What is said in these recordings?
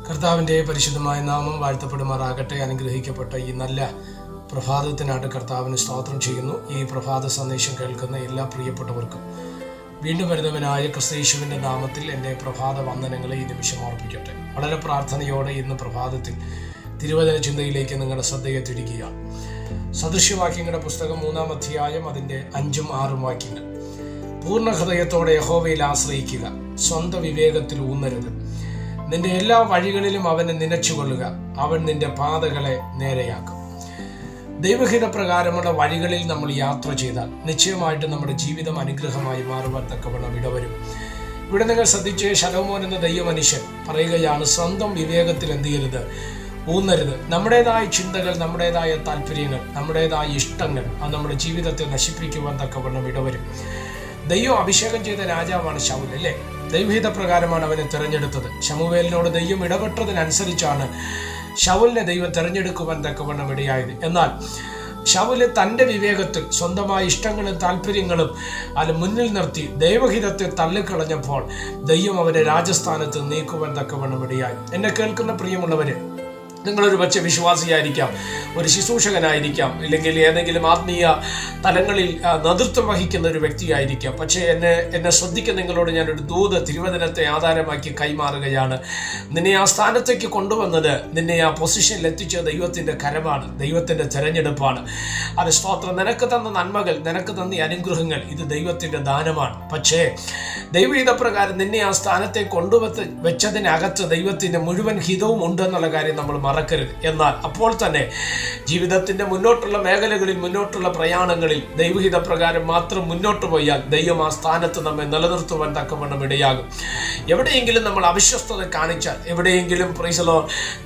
കർത്താവിൻ്റെ പരിശുദ്ധമായ നാമം വാഴ്ത്തപ്പെടുമാറാകട്ടെ. അനുഗ്രഹിക്കപ്പെട്ട ഈ നല്ല പ്രഭാതത്തിനായിട്ട് കർത്താവിന് സ്തോത്രം ചെയ്യുന്നു. ഈ പ്രഭാത സന്ദേശം കേൾക്കുന്ന എല്ലാ പ്രിയപ്പെട്ടവർക്കും വീണ്ടും വരുന്നവനായ ക്രിസ്തയേശുവിൻ്റെ നാമത്തിൽ എൻ്റെ പ്രഭാത വന്ദനങ്ങളെ ഈ നിമിഷം ഓർപ്പിക്കട്ടെ. വളരെ പ്രാർത്ഥനയോടെ ഇന്ന് പ്രഭാതത്തിൽ തിരുവചന ചിന്തയിലേക്ക് നിങ്ങളുടെ ശ്രദ്ധയെ തിരിക്കുകയാണ്. സദൃശ്യവാക്യങ്ങളുടെ പുസ്തകം 3-ാം അധ്യായം അതിൻ്റെ 5-6 വാക്യങ്ങൾ. പൂർണ്ണ ഹൃദയത്തോടെ യഹോവയിൽ ആശ്രയിക്കുക, സ്വന്തം വിവേകത്തിൽ ഊന്നരുത്. നിന്റെ എല്ലാ വഴികളിലും അവനെ നനച്ചുകൊള്ളുക, അവൻ നിന്റെ പാതകളെ നേരെയാക്കും. ദൈവഹിത പ്രകാരമുള്ള വഴികളിൽ നമ്മൾ യാത്ര ചെയ്താൽ നിശ്ചയമായിട്ട് നമ്മുടെ ജീവിതം അനുഗ്രഹമായി മാറുവാൻ തക്കവണ്ണം ഇടവരും. ഇവിടെ നിങ്ങൾ ശ്രദ്ധിച്ച്, ശലോമോൻ എന്ന ദൈവമനുഷ്യൻ പറയുകയാണ്, സ്വന്തം വിവേകത്തിൽ എന്ത് ചെയ്യരുത്, ഊന്നരുത്. നമ്മുടേതായ ചിന്തകൾ, നമ്മുടേതായ താല്പര്യങ്ങൾ, നമ്മുടേതായ ഇഷ്ടങ്ങൾ അത് നമ്മുടെ ജീവിതത്തെ നശിപ്പിക്കുവാൻ തക്കവണ്ണം ഇടവരും. ദൈവം അഭിഷേകം ചെയ്ത രാജാവാണ് ശൗൽ, അല്ലേ? ദൈവഹിത പ്രകാരമാണ് അവനെ തിരഞ്ഞെടുത്തത്. ശമൂവേലിനോട് ദൈവം ഇടപെട്ടതിനനുസരിച്ചാണ് ശൗലിനെ ദൈവം തിരഞ്ഞെടുക്കുവാൻ തക്കവണ്ണം ഇടയായത്. എന്നാൽ ശൗല് തൻ്റെ വിവേകത്തിൽ സ്വന്തമായ ഇഷ്ടങ്ങളും താല്പര്യങ്ങളും അത് മുന്നിൽ നിർത്തി ദൈവഹിതത്തെ തള്ളിക്കളഞ്ഞപ്പോൾ ദൈവം അവനെ രാജസ്ഥാനത്ത് നീക്കുവാൻ തക്കവണ്ണം ഇടയായി. എന്നെ കേൾക്കുന്ന പ്രിയമുള്ളവരെ, നിങ്ങളൊരു പക്ഷേ വിശ്വാസിയായിരിക്കാം, ഒരു ശുശ്രൂഷകനായിരിക്കാം, ഇല്ലെങ്കിൽ ഏതെങ്കിലും ആത്മീയ തലങ്ങളിൽ നേതൃത്വം വഹിക്കുന്ന ഒരു വ്യക്തിയായിരിക്കാം. പക്ഷേ എന്നെ ശ്രദ്ധിക്കുന്ന നിങ്ങളോട് ഞാനൊരു ദൂത് തിരുവചനത്തെ ആധാരമാക്കി കൈമാറുകയാണ്. നിന്നെ ആ സ്ഥാനത്തേക്ക് കൊണ്ടുവന്നത്, നിന്നെ ആ പൊസിഷനിൽ എത്തിച്ച ദൈവത്തിൻ്റെ കരമാണ്, ദൈവത്തിൻ്റെ തെരഞ്ഞെടുപ്പാണ്. അത് സ്തോത്രം. നിനക്ക് തന്ന നന്മകൾ, നിനക്ക് തന്ന അനുഗ്രഹങ്ങൾ, ഇത് ദൈവത്തിൻ്റെ ദാനമാണ്. പക്ഷേ ദൈവഹിതപ്രകാരം നിന്നെ ആ സ്ഥാനത്തെ വെച്ചതിനകത്ത് ദൈവത്തിൻ്റെ മുഴുവൻ ഹിതവും ഉണ്ടെന്നുള്ള കാര്യം നമ്മൾ മറക്കരുത്. എന്നാൽ അപ്പോൾ തന്നെ ജീവിതത്തിന്റെ മുന്നോട്ടുള്ള മേഖലകളിൽ, മുന്നോട്ടുള്ള പ്രയാണങ്ങളിൽ ദൈവഹിത പ്രകാരം മാത്രം മുന്നോട്ട് പോയാൽ ദൈവം ആ സ്ഥാനത്ത് നമ്മെ നിലനിർത്തുവാൻ തക്കവണ്ണം ഇടയാകും. എവിടെയെങ്കിലും നമ്മൾ അവിശ്വസ്തത കാണിച്ചാൽ, എവിടെയെങ്കിലും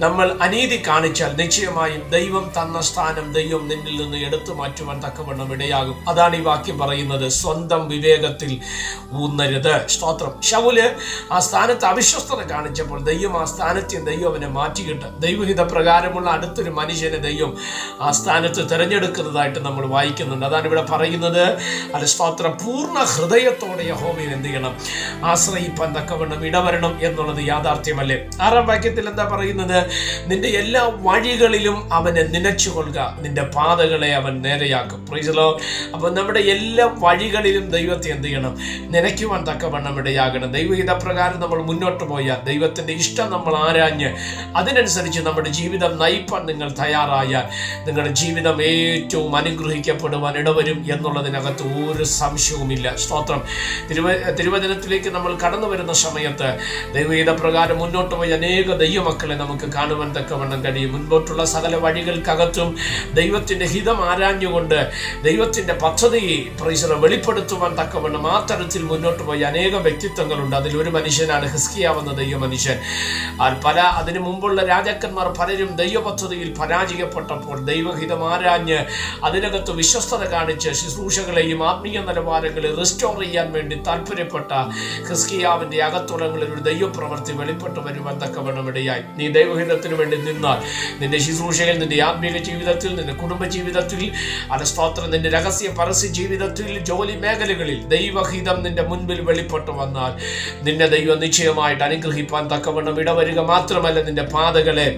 നമ്മൾ അനീതി കാണിച്ചാൽ, നിശ്ചയമായും ദൈവം തന്ന സ്ഥാനം ദൈവം നിന്നിൽ നിന്ന് എടുത്തു മാറ്റുവാൻ തക്കവണ്ണം ഇടയാകും. അതാണ് ഈ വാക്യം പറയുന്നത്, സ്വന്തം വിവേകത്തിൽ ഊന്നരുത്. സ്തോത്രം. ശൗല് ആ സ്ഥാനത്ത് അവിശ്വസ്തത കാണിച്ചപ്പോൾ ദൈവം ആ സ്ഥാനത്തെ ദൈവം അവനെ മാറ്റിയിട്ട് ദൈവഹിത പ്രകാരമുള്ള അടുത്തൊരു മനുഷ്യനെ ദൈവം ആ സ്ഥാനത്ത് തിരഞ്ഞെടുക്കുന്നതായിട്ട് നമ്മൾ വായിക്കുന്നുണ്ട്. അതാണ് ഇവിടെ പറയുന്നത്. അത് സ്തോത്രം. പൂർണ്ണ ഹൃദയത്തോടെ യഹോവയിൽ എന്ത് ചെയ്യണം, ആശ്രയിപ്പാൻ തക്കവണ്ണം ഇടവരണം എന്നുള്ളത് യാഥാർത്ഥ്യമല്ലേ? 6-ാം വാക്യത്തിൽ എന്താ പറയുന്നത്? നിന്റെ എല്ലാ വഴികളിലും അവനെ നനച്ചുകൊള്ളുക, നിന്റെ പാതകളെ അവൻ നേരെയാക്കും. Praise the Lord. അപ്പൊ നമ്മുടെ എല്ലാ വഴികളിലും ദൈവത്തെ എന്ത് ചെയ്യണം, നനയ്ക്കുവാൻ തക്കവണ്ണം ഇടയാകണം. ദൈവഹിത പ്രകാരം നമ്മൾ മുന്നോട്ട് പോയാൽ, ദൈവത്തിന്റെ ഇഷ്ടം നമ്മൾ ആരാഞ്ഞ് അതിനനുസരിച്ച് നമ്മുടെ ജീവിതം നയിപ്പാൻ നിങ്ങൾ തയ്യാറായാൽ നിങ്ങളുടെ ജീവിതം ഏറ്റവും അനുഗ്രഹിക്കപ്പെടുവാൻ ഇടവരും എന്നുള്ളതിനകത്ത് ഒരു സംശയവുമില്ല. സ്തോത്രം. തിരുവചനത്തിലേക്ക് നമ്മൾ കടന്നു വരുന്ന സമയത്ത് ദൈവഹിത പ്രകാരം മുന്നോട്ട് പോയി അനേക ദൈവമക്കളെ നമുക്ക് കാണുവാൻ തക്കവണ്ണം കഴിയും. മുൻപോട്ടുള്ള സകല വഴികൾക്കകത്തും ദൈവത്തിന്റെ ഹിതം ആരാഞ്ഞുകൊണ്ട് ദൈവത്തിന്റെ പദ്ധതിയെ വെളിപ്പെടുത്തുവാൻ തക്കവണ്ണം ആ തരത്തിൽ മുന്നോട്ട് പോയി അനേക വ്യക്തിത്വങ്ങളുണ്ട്. അതിലൊരു മനുഷ്യനാണ് ഹിസ്കിയാവെന്ന ദൈവമനുഷ്യൻ. അതിനു മുമ്പുള്ള രാജാക്കന്മാർ പലരും ദൈവപദ്ധതിയിൽ പരാജയപ്പെട്ടപ്പോൾ ദൈവഹിതം ആരാഞ്ഞ് അതിനകത്ത് വിശ്വസ്തത കാണിച്ച് ശുശ്രൂഷകളെയും ആത്മീയ നിലവാരങ്ങളെ റിസ്റ്റോർ ചെയ്യാൻ വേണ്ടി താല്പര്യപ്പെട്ട ഹിസ്കിയാവിന്റെ അകത്തുളങ്ങളിൽ ഒരു ദൈവപ്രവൃത്തി വെളിപ്പെട്ടു വരുവാൻ തക്കവണ്ണം ഇടയായി. നീ ദൈവഹിതത്തിന് വേണ്ടി നിന്നാൽ നിന്റെ ശുശ്രൂഷയിൽ, നിന്റെ ആത്മീയ ജീവിതത്തിൽ, നിന്റെ കുടുംബ ജീവിതത്തിൽ, അത് സ്തോത്രം, നിന്റെ രഹസ്യ പരസ്യ ജീവിതത്തിൽ, ജോലി മേഖലകളിൽ ദൈവഹിതം നിന്റെ മുൻപിൽ വെളിപ്പെട്ടു വന്നാൽ നിന്നെ ദൈവം നിശ്ചയമായിട്ട് അനുഗ്രഹിപ്പാൻ തക്കവണ്ണം ഇടവരിക മാത്രമല്ല, നിന്റെ പാതകളെ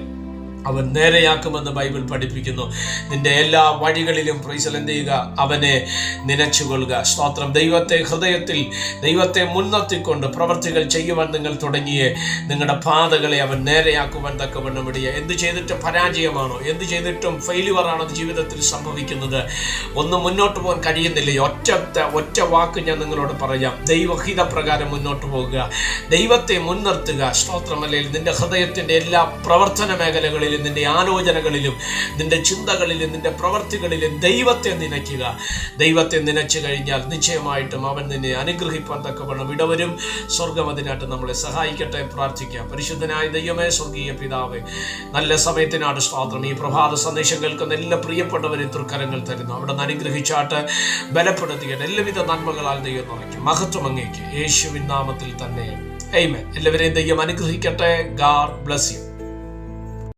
അവൻ നേരെയാക്കുമെന്ന് ബൈബിൾ പഠിപ്പിക്കുന്നു. നിന്റെ എല്ലാ വഴികളിലും എന്ത് ചെയ്യുക, അവനെ നനച്ചുകൊള്ളുക. സ്തോത്രം. ദൈവത്തെ ഹൃദയത്തിൽ, ദൈവത്തെ മുൻനിർത്തിക്കൊണ്ട് പ്രവർത്തികൾ ചെയ്യുവാൻ നിങ്ങൾ തുടങ്ങിയേ നിങ്ങളുടെ പാതകളെ അവൻ നേരെയാക്കുവാൻ തക്കവണ്ണം ഇടയ. എന്ത് ചെയ്തിട്ടും പരാജയമാണോ, എന്ത് ചെയ്തിട്ടും ഫെയിലുവറാണോ ജീവിതത്തിൽ സംഭവിക്കുന്നത്? ഒന്നും മുന്നോട്ട് പോകാൻ കഴിയുന്നില്ല. ഒറ്റ വാക്ക് ഞാൻ നിങ്ങളോട് പറയാം, ദൈവഹിത പ്രകാരം മുന്നോട്ട് പോകുക, ദൈവത്തെ മുൻനിർത്തുക. സ്തോത്രം. അല്ലെങ്കിൽ നിന്റെ ഹൃദയത്തിന്റെ എല്ലാ പ്രവർത്തന മേഖലകളിലും, നിന്റെ ആലോചനകളിലും, നിന്റെ ചിന്തകളിലും, നിന്റെ പ്രവർത്തികളിലും ദൈവത്തെ നനയ്ക്കുക. ദൈവത്തെ നനച്ചു കഴിഞ്ഞാൽ നിശ്ചയമായിട്ടും അവൻ നിന്നെ അനുഗ്രഹിപ്പാൻ തക്കവണ്ണം ഇടവരും. സ്വർഗം അതിനായിട്ട് നമ്മളെ സഹായിക്കട്ടെ. പ്രാർത്ഥിക്കാം. പരിശുദ്ധനായ ദൈവമേ, സ്വർഗീയ പിതാവേ, നല്ല സമയത്തിനാണ് സ്തോത്രം. ഈ പ്രഭാത സന്ദേശം കേൾക്കുന്ന എല്ലാ പ്രിയപ്പെട്ടവരെ തൃക്കരങ്ങൾ തരുന്നു. അവിടെ നിന്ന് അനുഗ്രഹിച്ചാട്ട് ബലപ്പെടുത്തിയിട്ട് എല്ലാവിധ നന്മകളാൽ ദൈവം നിറയ്ക്കും. മഹത്വം അങ്ങേക്ക് യേശുവിൻ നാമത്തിൽ തന്നെ. ആമേൻ. എല്ലാവരെയും ദൈവം അനുഗ്രഹിക്കട്ടെ. God bless you.